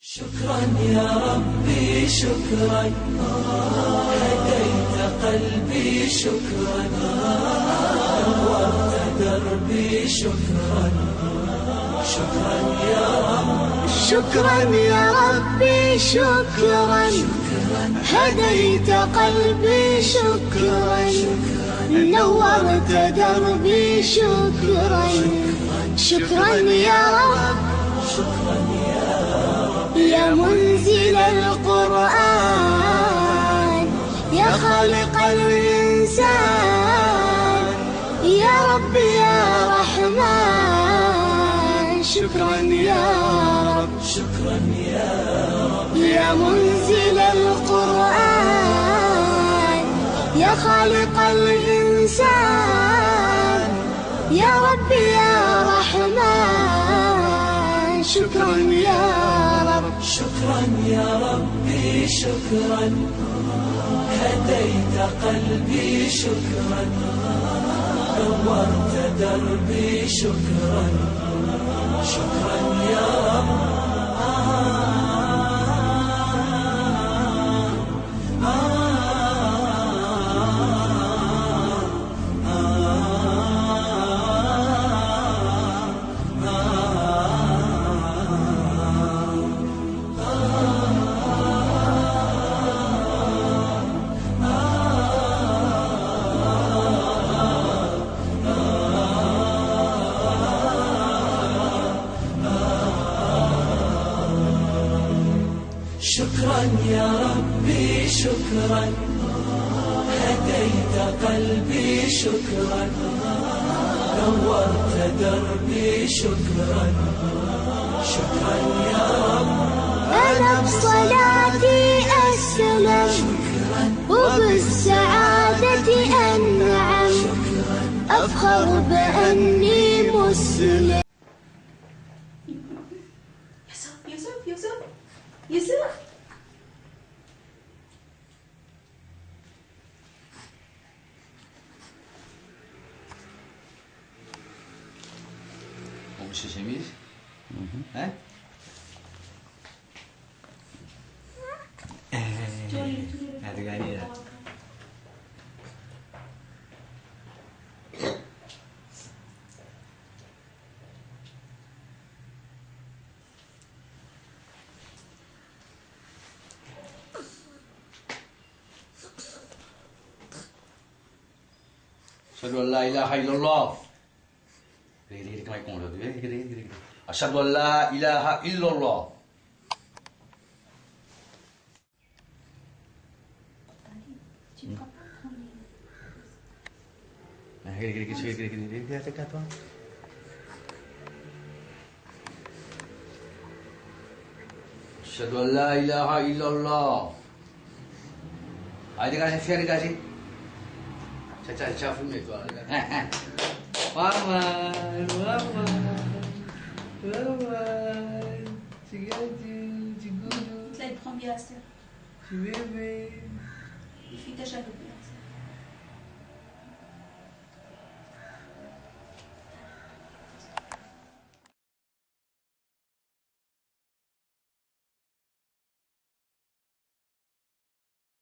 شكرا يا ربي شكرا، هديت قلبي شكرا، نورت دربي شكرا. شكرا يا رب، شكرا يا ربي شكرا، هديت قلبي شكرا، نورت دربي شكرا. شكرا يا رب، شكرا يا رب، يا منزل القرآن، يا خالق الإنسان، يا رب يا رحمن. شكرا يا رب، شكرا يا رب، يا منزل القرآن، يا خالق الإنسان، يا رب يا رحمن. شكرا يا رب، شكرا يا ربي شكرا، هديت قلبي شكرا، نورت دربي شكرا. شكرا يا رب، شكرا يا ربي شكرا، هديت قلبي شكرا، نورت دربي شكرا. شكرا يا رب، أنا بصلاتي أسلم، وبالسعادة أنعم، أفخر بأني مسلم. يوسف Olmuş şişemiz. He? Hadi gel ya. أشهد أن لا إله إلا الله. أشهد أن لا إله إلا الله. أشهد أن لا إله إلا الله. Hadi kasih, kasih. Caca film itu. Maman, تلاقي بخون بيها استاذ bébé. في تشابه